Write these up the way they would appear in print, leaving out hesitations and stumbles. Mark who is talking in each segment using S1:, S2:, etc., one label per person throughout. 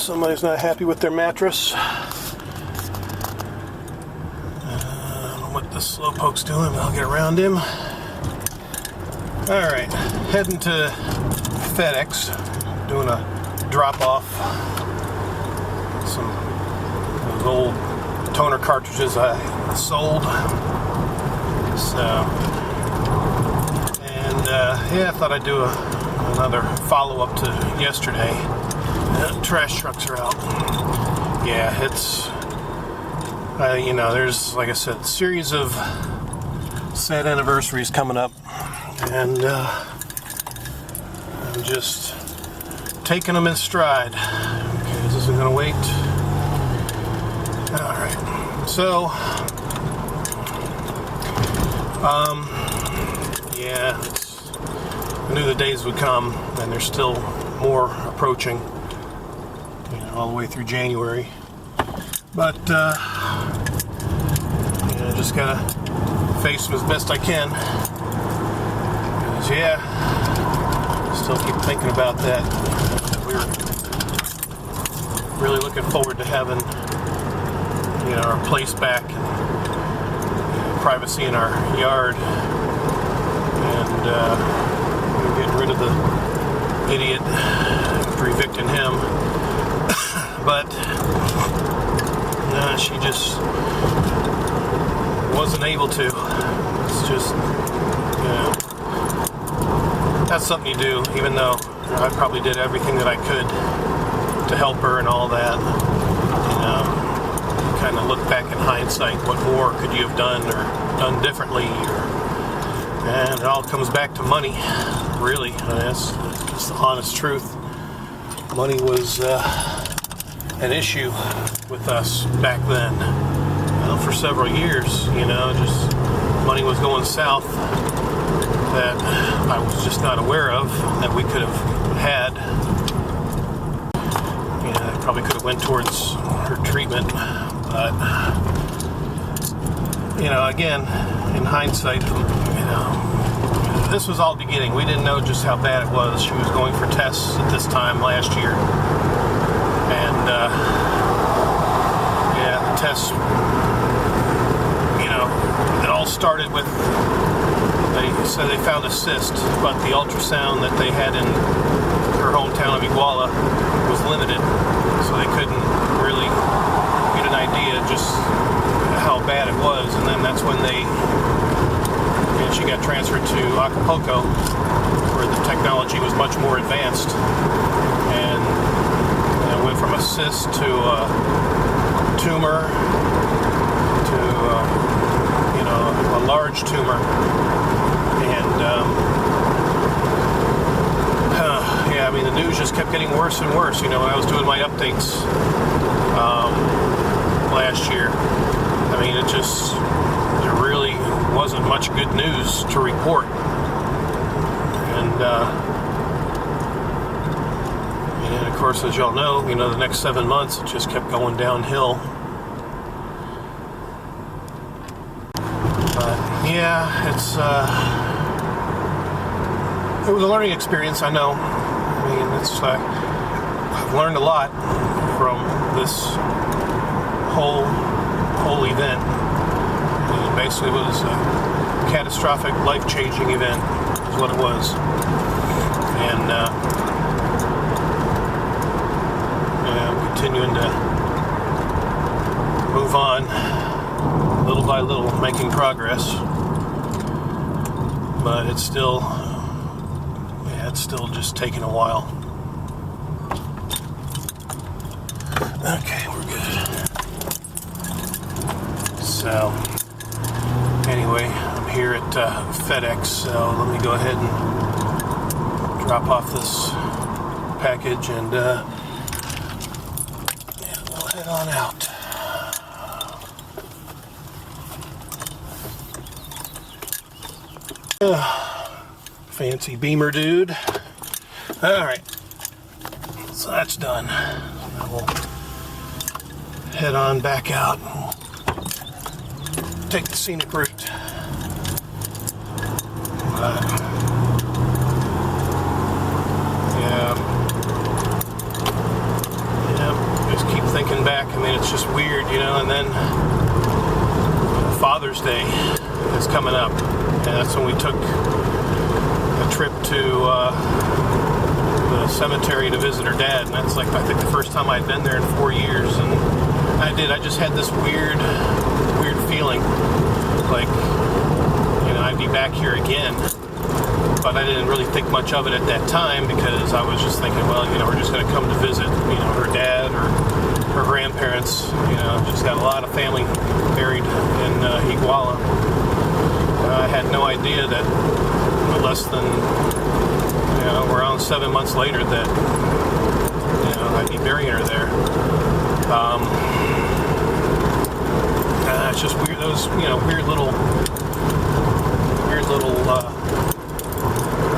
S1: Somebody's not happy with their mattress. What the slowpoke's doing, I'll get around him. Alright, heading to FedEx, doing a drop-off. Some of those old toner cartridges I sold. So, and yeah, I thought I'd do another follow-up to yesterday. Trash trucks are out. Yeah, it's... you know, there's, like I said, a series of sad anniversaries coming up, and I'm just taking them in stride. Okay, this isn't going to wait. Alright, so, yeah, I knew the days would come, and there's still more approaching, you know, all the way through January. But, you know, just gotta face them as best I can. Because, yeah, still keep thinking about that. We're really looking forward to having, you know, our place back and, you know, privacy in our yard. And we're getting rid of the idiot after evicting him. But she just wasn't able to. It's just, you know, that's something you do, even though I probably did everything that I could to help her and all that. You know, kind of look back in hindsight, what more could you have done or done differently? And it all comes back to money, really. I mean, that's the honest truth. Money was an issue with us back then. For several years, you know, just money was going south that I was just not aware of, that we could have had. You know, I probably could have went towards her treatment, but, you know, again, in hindsight, you know, this was all beginning. We didn't know just how bad it was. She was going for tests at this time last year. And, yeah, the tests, you know, it all started with, they said they found a cyst, but the ultrasound that they had in her hometown of Iguala was limited, so they couldn't really get an idea just how bad it was. And then that's when she got transferred to Acapulco, where the technology was much more advanced, and went from a cyst to a tumor to you know, a large tumor. And yeah, I mean, the news just kept getting worse and worse. You know, when I was doing my updates last year, I mean, it just, there really wasn't much good news to report. And of course, as y'all know, you know, the next 7 months, it just kept going downhill. But, yeah, it was a learning experience, I know. I mean, I've learned a lot from this whole event. It basically was a catastrophic, life-changing event, is what it was. And, continuing to move on little by little, making progress, but it's still just taking a while. Okay, we're good. So anyway, I'm here at FedEx, so let me go ahead and drop off this package and we'll head on out. Fancy Beamer dude. Alright, so that's done. Now we'll head on back out and take the scenic route. Yeah. back, I mean, it's just weird, and then Father's Day is coming up, and that's when we took a trip to the cemetery to visit her dad, and that's like, I think the first time I'd been there in 4 years, and I just had this weird feeling, like, I'd be back here again, but I didn't really think much of it at that time, because I was just thinking, well, we're just going to come to visit, her dad or her grandparents. She's got a lot of family buried in Iguala. I had no idea that less than, around 7 months later that, I'd be burying her there. It's just weird, those, weird little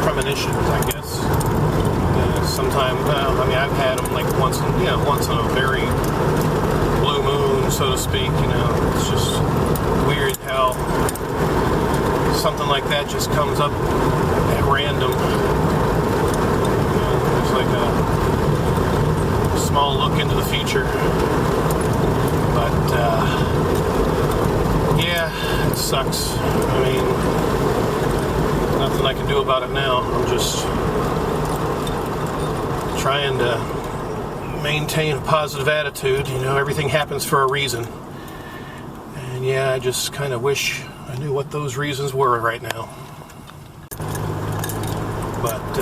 S1: premonitions, I guess. Sometimes, I've had them like once in a very blue moon, so to speak. It's just weird how something like that just comes up at random. It's like a small look into the future. But yeah, it sucks. Nothing I can do about it now. I'm just trying to maintain a positive attitude. Everything happens for a reason. And yeah, I just kind of wish I knew what those reasons were right now. But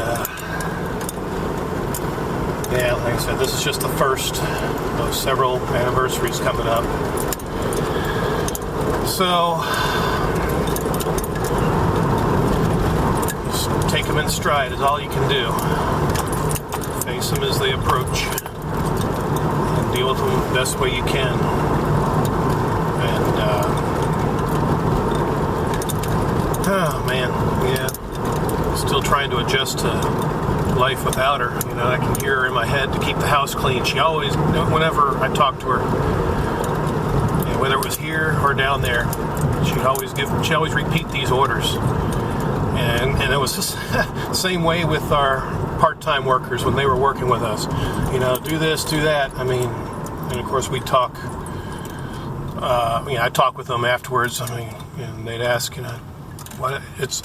S1: yeah, like I said, this is just the first of several anniversaries coming up. So just take them in stride is all you can do. Face them as they approach and deal with them the best way you can. And oh man, yeah, still trying to adjust to life without her. I can hear her in my head to keep the house clean. She always, whenever I talk to her, whether it was here or down there, she always repeat these orders. And it was just the same way with our part-time workers when they were working with us. Do this, do that. And of course we talk. I talk with them afterwards. And they'd ask, what it's.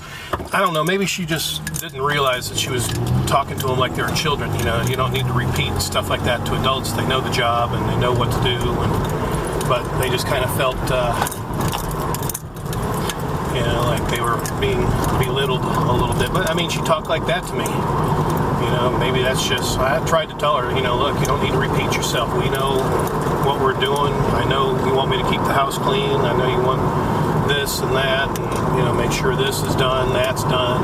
S1: I don't know. Maybe she just didn't realize that she was talking to them like they were children. You don't need to repeat stuff like that to adults. They know the job and they know what to do. But they just kind of felt, like they were being belittled a little bit. But she talked like that to me. Maybe that's just, I tried to tell her, look, you don't need to repeat yourself. We know what we're doing. I know you want me to keep the house clean. I know you want this and that, and, make sure this is done, that's done.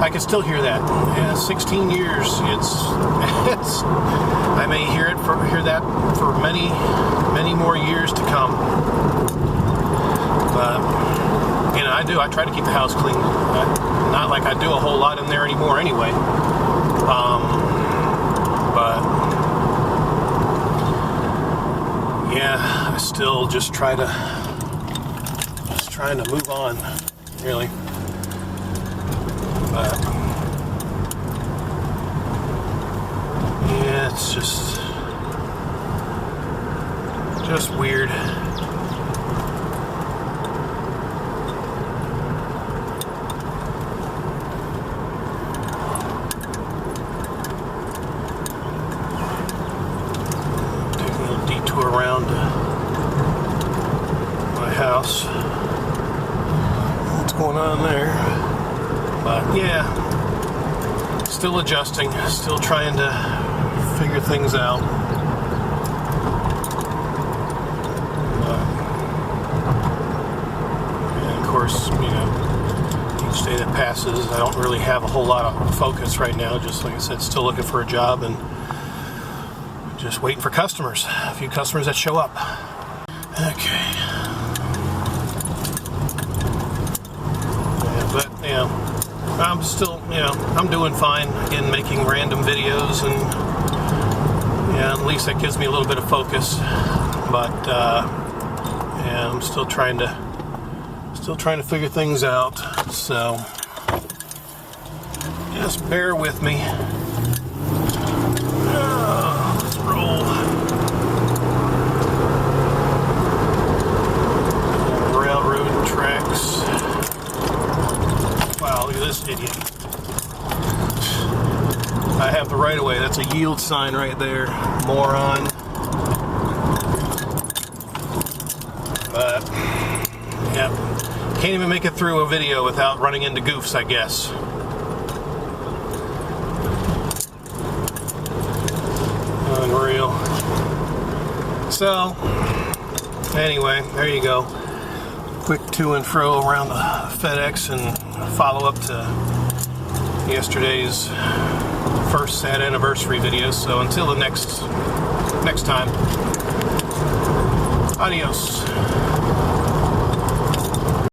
S1: I can still hear that. Yeah, 16 years. It's. I may hear that for many, many more years to come. But I do. I try to keep the house clean. Not like I do a whole lot in there anymore, anyway. But yeah, I still just trying to move on, really. But yeah, it's just weird. Taking a little detour around my house. What's going on there? But yeah, still adjusting, still trying to figure things out. And of course, each day that passes, I don't really have a whole lot of focus right now. Just like I said, still looking for a job and just waiting for customers. A few customers that show up. Okay. Yeah, but I'm still, I'm doing fine. Again, making random videos, and at least that gives me a little bit of focus. But I'm still trying to figure things out. So just bear with me. Let's roll. have the right of way. That's a yield sign right there, moron. But yeah, can't even make it through a video without running into goofs, I guess. Unreal. So anyway, there you go. Quick to and fro around the FedEx and follow up to yesterday's first sad anniversary video. So until the next time, adios.